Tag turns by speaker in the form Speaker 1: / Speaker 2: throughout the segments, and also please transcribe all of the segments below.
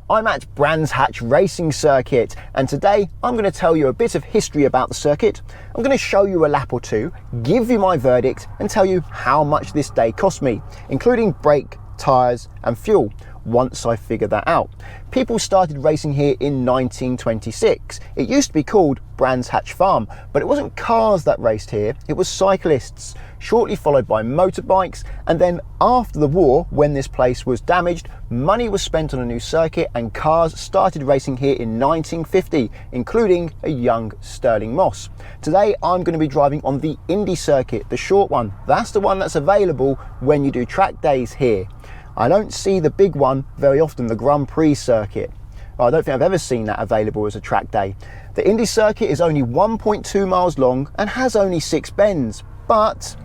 Speaker 1: I'm at Brands Hatch Racing Circuit, and today I'm going to tell you a bit of history about the circuit. I'm going to show you a lap or two, give you my verdict, and tell you how much this day cost me, including brake, tyres and fuel, once I figured that out. People started racing here in 1926. It used to be called Brands Hatch Farm, but it wasn't cars that raced here, it was cyclists, shortly followed by motorbikes, and then after the war, when this place was damaged, money was spent on a new circuit and cars started racing here in 1950, including a young Sterling Moss. Today I'm going to be driving on the Indy circuit, the short one. That's the one that's available when you do track days here. I don't see the big one very often, the Grand Prix circuit. I don't think I've ever seen that available as a track day. The Indy circuit is only 1.2 miles long and has only 6 bends, but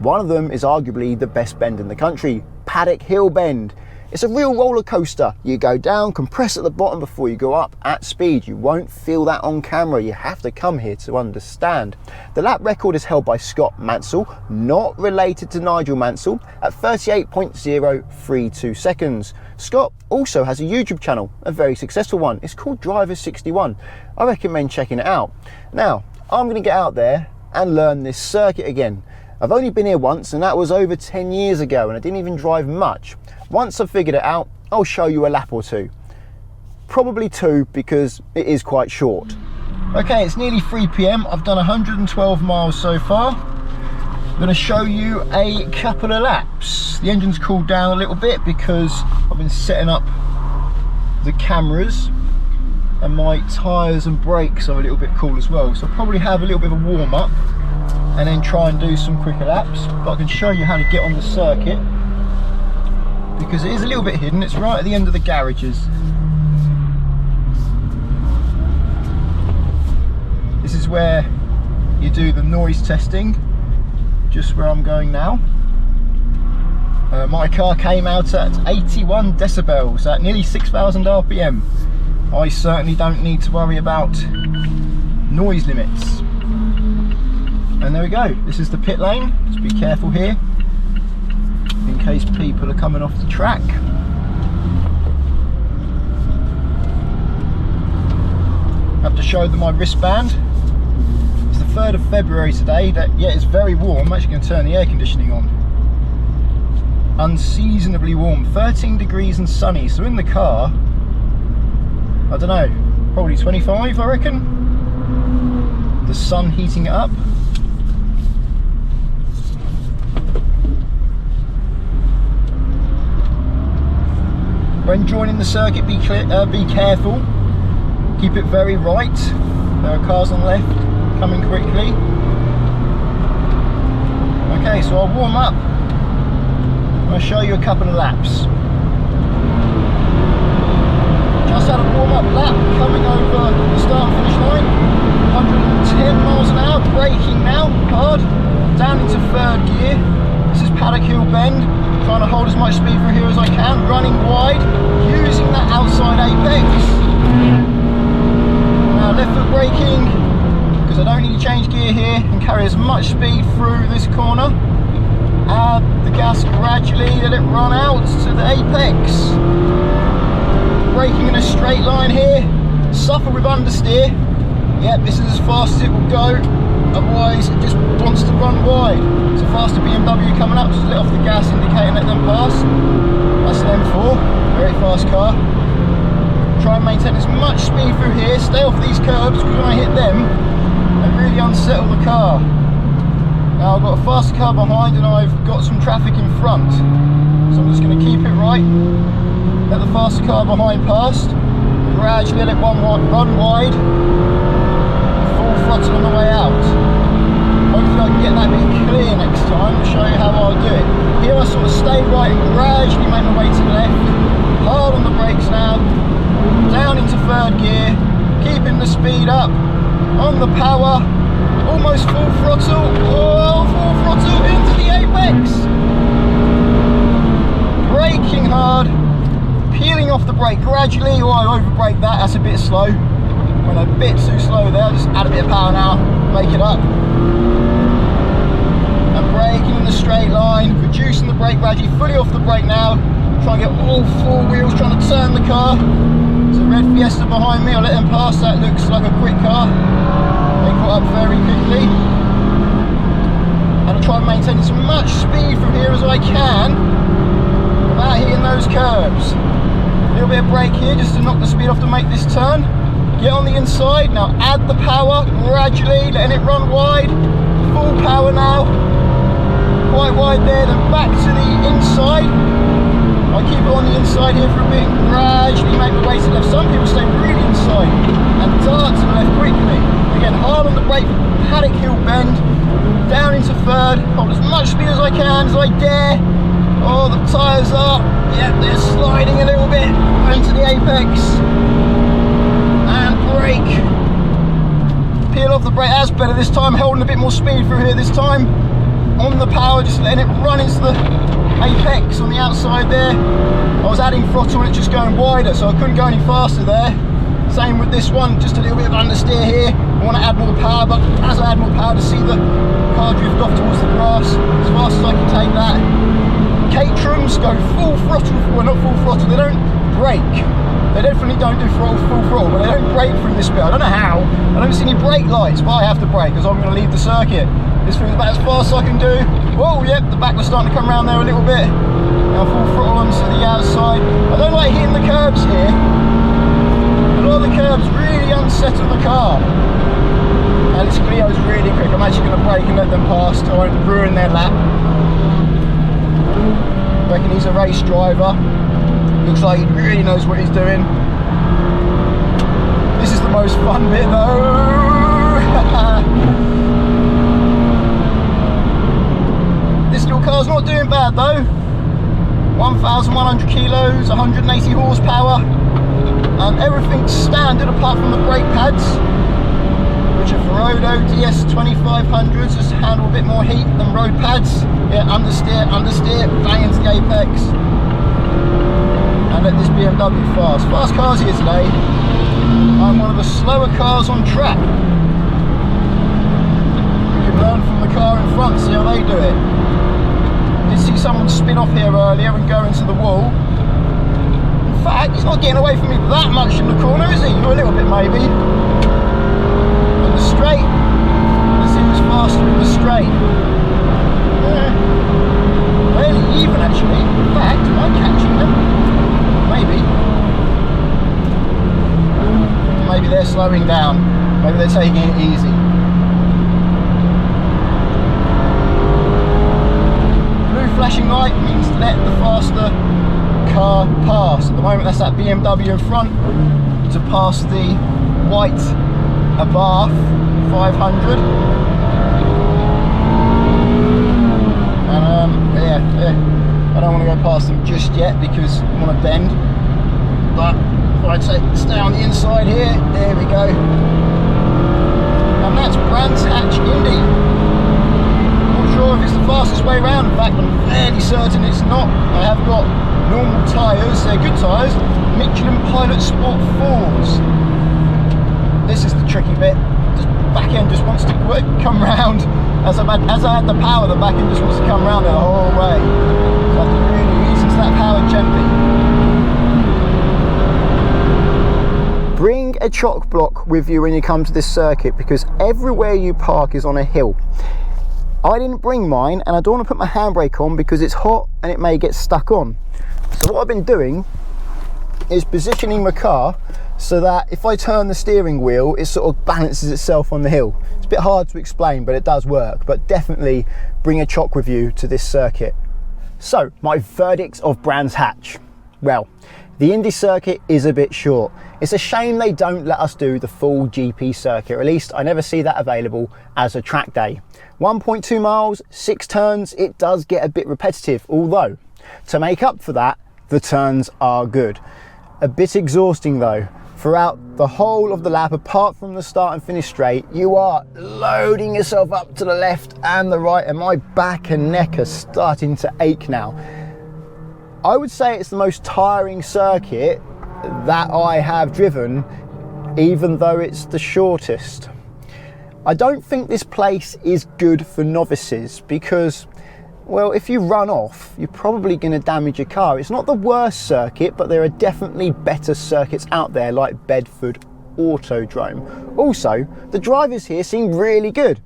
Speaker 1: one of them is arguably the best bend in the country, Paddock Hill Bend. It's a real roller coaster. You go down, compress at the bottom before you go up at speed. You won't feel that on camera. You have to come here to understand. The lap record is held by Scott Mansell, not related to Nigel Mansell, at 38.032 seconds. Scott also has a YouTube channel, a very successful one. It's called Driver61. I recommend checking it out. Now, I'm going to get out there and learn this circuit again. I've only been here once, and that was over 10 years ago, and I didn't even drive much. Once I've figured it out, I'll show you a lap or two. Probably 2, because it is quite short. Okay, it's nearly 3 PM. I've done 112 miles so far. I'm going to show you a couple of laps. The engine's cooled down a little bit because I've been setting up the cameras, and my tyres and brakes are a little bit cool as well. So I'll probably have a little bit of a warm up and then try and do some quicker laps. But I can show you how to get on the circuit, because it is a little bit hidden. It's right at the end of the garages. This is where you do the noise testing, just where I'm going now. My car came out at 81 decibels at nearly 6,000 RPM. I certainly don't need to worry about noise limits. And there we go, this is the pit lane. Just be careful here in case people are coming off the track. I have to show them my wristband. It's the 3rd of February today. It's very warm. I'm actually going to turn the air conditioning on. Unseasonably warm, 13 degrees and sunny. So in the car, I don't know, probably 25 I reckon. The sun heating it up. When joining the circuit, be careful, keep it very right. There are cars on the left coming quickly. Okay, so I'll warm up. I'll show you a couple of laps. Just had a warm up lap coming over the start and finish line. 110 miles an hour, braking now, hard, down into 3rd gear. This is Paddock Hill Bend. Trying to hold as much speed through here as I can, running wide, using that outside apex. Now left foot braking, because I don't need to change gear here and carry as much speed through this corner. Add the gas gradually, let it run out to the apex. Braking in a straight line here, suffer with understeer. Yep, this is as fast as it will go. Otherwise it just wants to run wide. It's a faster BMW coming up, just let off the gas indicator, let them pass. That's an M4, very fast car. Try and maintain as much speed through here, stay off these curbs, because when I hit them, they really unsettle the car. Now I've got a faster car behind and I've got some traffic in front. So I'm just going to keep it right, let the faster car behind past, gradually let it run wide. Full throttle on the way out. Hopefully I can get that bit clear next time to show you how I'll do it. Here I sort of stay right and gradually make my way to the left. Hard on the brakes now. Down into 3rd gear. Keeping the speed up. On the power. Almost full throttle. Oh, full throttle into the apex. Braking hard. Peeling off the brake gradually. Oh, I over brake that. That's a bit slow. Went a bit too slow there, just add a bit of power now, make it up. And braking in the straight line, reducing the brake gradually, fully off the brake now. Try and get all 4 wheels, trying to turn the car. red Fiesta behind me. I'll let them pass. That looks like a quick car. They caught up very quickly. And I'll try and maintain as much speed from here as I can without hitting those curbs. A little bit of brake here just to knock the speed off to make this turn. Get on the inside. Now add the power gradually, letting it run wide. Full power now. Quite wide there, then back to the inside. I keep it on the inside here for a bit, gradually make my way to the left. Some people stay really inside and dart to the left quickly. Again, hard on the brake, paddock hill bend, down into third, hold as much speed as I can, as I dare. Oh, the tyres are, yeah, they're sliding a little bit into the apex. And brake. Peel off the brake, that's better this time, holding a bit more speed through here this time. On the power, just letting it run into the apex on the outside there. I was adding throttle and it's just going wider, so I couldn't go any faster there. Same with this one, just a little bit of understeer here. I want to add more power, but as I add more power to see the car drift off towards the grass as fast as I can take that. Caterhams go full throttle, well not full throttle, they don't brake. They definitely don't do full throttle, but they don't brake from this bit. I don't know how. I don't see any brake lights, but I have to brake because I'm going to leave the circuit. This thing's about as fast as I can do. Whoa, yep, the back was starting to come around there a little bit. Now full throttle onto the outside. I don't like hitting the curbs here. A lot of the curbs really unsettle the car. And this Clio's really quick. I'm actually going to brake and let them pass. I won't ruin their lap. I reckon he's a race driver. Looks like he really knows what he's doing. This is the most fun bit though. This little car's not doing bad though. 1,100 kilos, 180 horsepower. Everything's standard apart from the brake pads, which are Ferodo DS2500s, just handle a bit more heat than road pads. Yeah, understeer, bang into the apex. And let this BMW fast. Fast cars here today. I'm one of the slower cars on track. You can learn from the car in front, see how they do it. Did see someone spin off here earlier and go into the wall. In fact, he's not getting away from me that much in the corner, is he? Or a little bit maybe. In the straight. Let's see who's faster in the straight. Yeah. Fairly even actually. In fact, am I catching them? Maybe. Maybe they're slowing down. Maybe they're taking it easy. Blue flashing light means let the faster car pass. At the moment that's that BMW in front to pass the white Abarth 500. And yeah, I don't want to go past them just yet because I want to bend. But if I stay on the inside here, there we go. And that's Hatch Indy. Not sure if it's the fastest way around. In fact, I'm fairly certain it's not. I have got normal tyres, they're good tyres, Michelin Pilot Sport 4s. This is the tricky bit. The back end just wants to come round. As I had the power, the back end just wants to come round the whole way. So I have to really ease into that power gently. Bring a chock block with you when you come to this circuit because everywhere you park is on a hill. I didn't bring mine and I don't want to put my handbrake on because it's hot and it may get stuck on. So what I've been doing is positioning my car so that if I turn the steering wheel, it sort of balances itself on the hill. It's a bit hard to explain, but it does work. But definitely bring a chock with you to this circuit. So, my verdict of Brands Hatch. Well, the Indy circuit is a bit short. It's a shame they don't let us do the full GP circuit, or at least I never see that available as a track day. 1.2 miles, 6 turns, it does get a bit repetitive, although to make up for that, the turns are good. A bit exhausting though. Throughout the whole of the lap, apart from the start and finish straight, you are loading yourself up to the left and the right, and my back and neck are starting to ache now. I would say it's the most tiring circuit that I have driven, even though it's the shortest. I don't think this place is good for novices because well, if you run off, you're probably going to damage your car. It's not the worst circuit, but there are definitely better circuits out there like Bedford Autodrome. Also, the drivers here seem really good.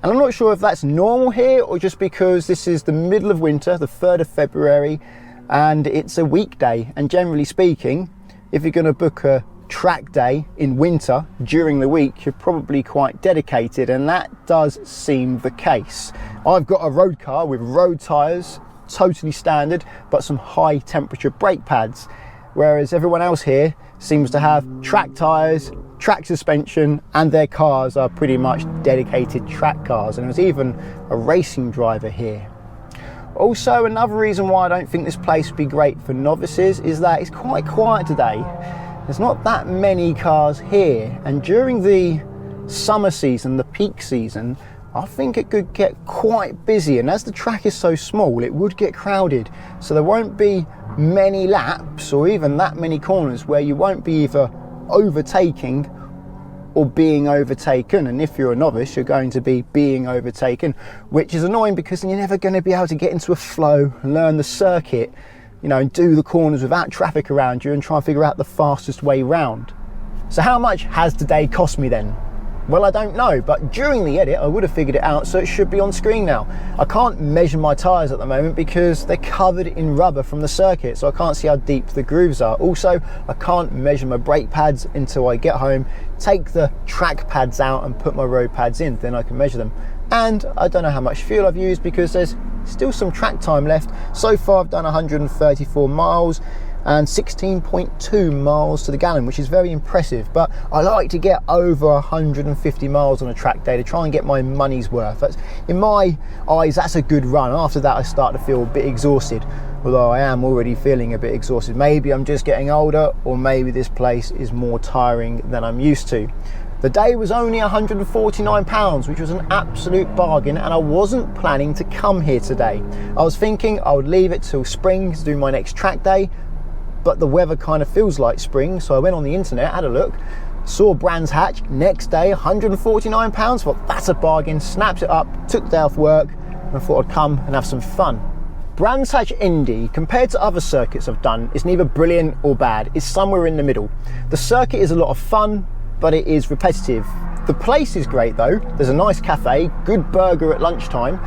Speaker 1: And I'm not sure if that's normal here or just because this is the middle of winter, the 3rd of February, and it's a weekday. And generally speaking, if you're going to book a track day in winter during the week, you're probably quite dedicated, and that does seem the case. I've got a road car with road tyres, totally standard, but some high temperature brake pads, whereas everyone else here seems to have track tyres, track suspension, and their cars are pretty much dedicated track cars. And there's even a racing driver here. Also, another reason why I don't think this place would be great for novices is that it's quite quiet today. There's not that many cars here, and during the summer season, the peak season, I think it could get quite busy, and as the track is so small, it would get crowded. So there won't be many laps or even that many corners where you won't be either overtaking or being overtaken. And if you're a novice, you're going to be being overtaken, which is annoying because then you're never going to be able to get into a flow and learn the circuit, you know, and do the corners without traffic around you and try and figure out the fastest way round. So how much has today cost me then? Well, I don't know, but during the edit I would have figured it out, so it should be on screen now. I can't measure my tyres at the moment because they're covered in rubber from the circuit, so I can't see how deep the grooves are. Also, I can't measure my brake pads until I get home, take the track pads out and put my road pads in, then I can measure them. And I don't know how much fuel I've used because there's still some track time left. So far I've done 134 miles and 16.2 miles to the gallon, which is very impressive, but I like to get over 150 miles on a track day to try and get my money's worth. That's, in my eyes, that's a good run. After that I start to feel a bit exhausted, although I am already feeling a bit exhausted. Maybe I'm just getting older, or maybe this place is more tiring than I'm used to. The day was only £149, which was an absolute bargain, and I wasn't planning to come here today. I was thinking I would leave it till spring to do my next track day, but the weather kind of feels like spring, so I went on the internet, had a look, saw Brands Hatch, next day £149, thought that's a bargain, snapped it up, took the day off work, and thought I'd come and have some fun. Brands Hatch Indy, compared to other circuits I've done, is neither brilliant or bad, it's somewhere in the middle. The circuit is a lot of fun, but it is repetitive. The place is great though, there's a nice cafe, good burger at lunchtime.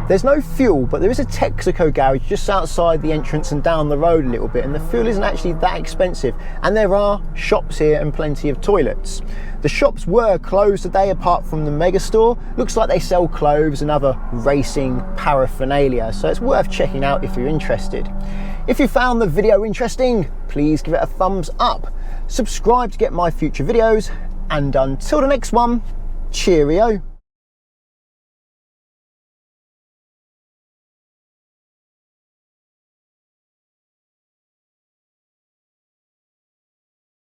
Speaker 1: There's no fuel, but there is a Texaco garage just outside the entrance and down the road a little bit, and the fuel isn't actually that expensive. And there are shops here and plenty of toilets. The shops were closed today apart from the mega store. Looks like they sell clothes and other racing paraphernalia, so it's worth checking out if you're interested. If you found the video interesting, please give it a thumbs up. Subscribe to get my future videos, and until the next one, cheerio.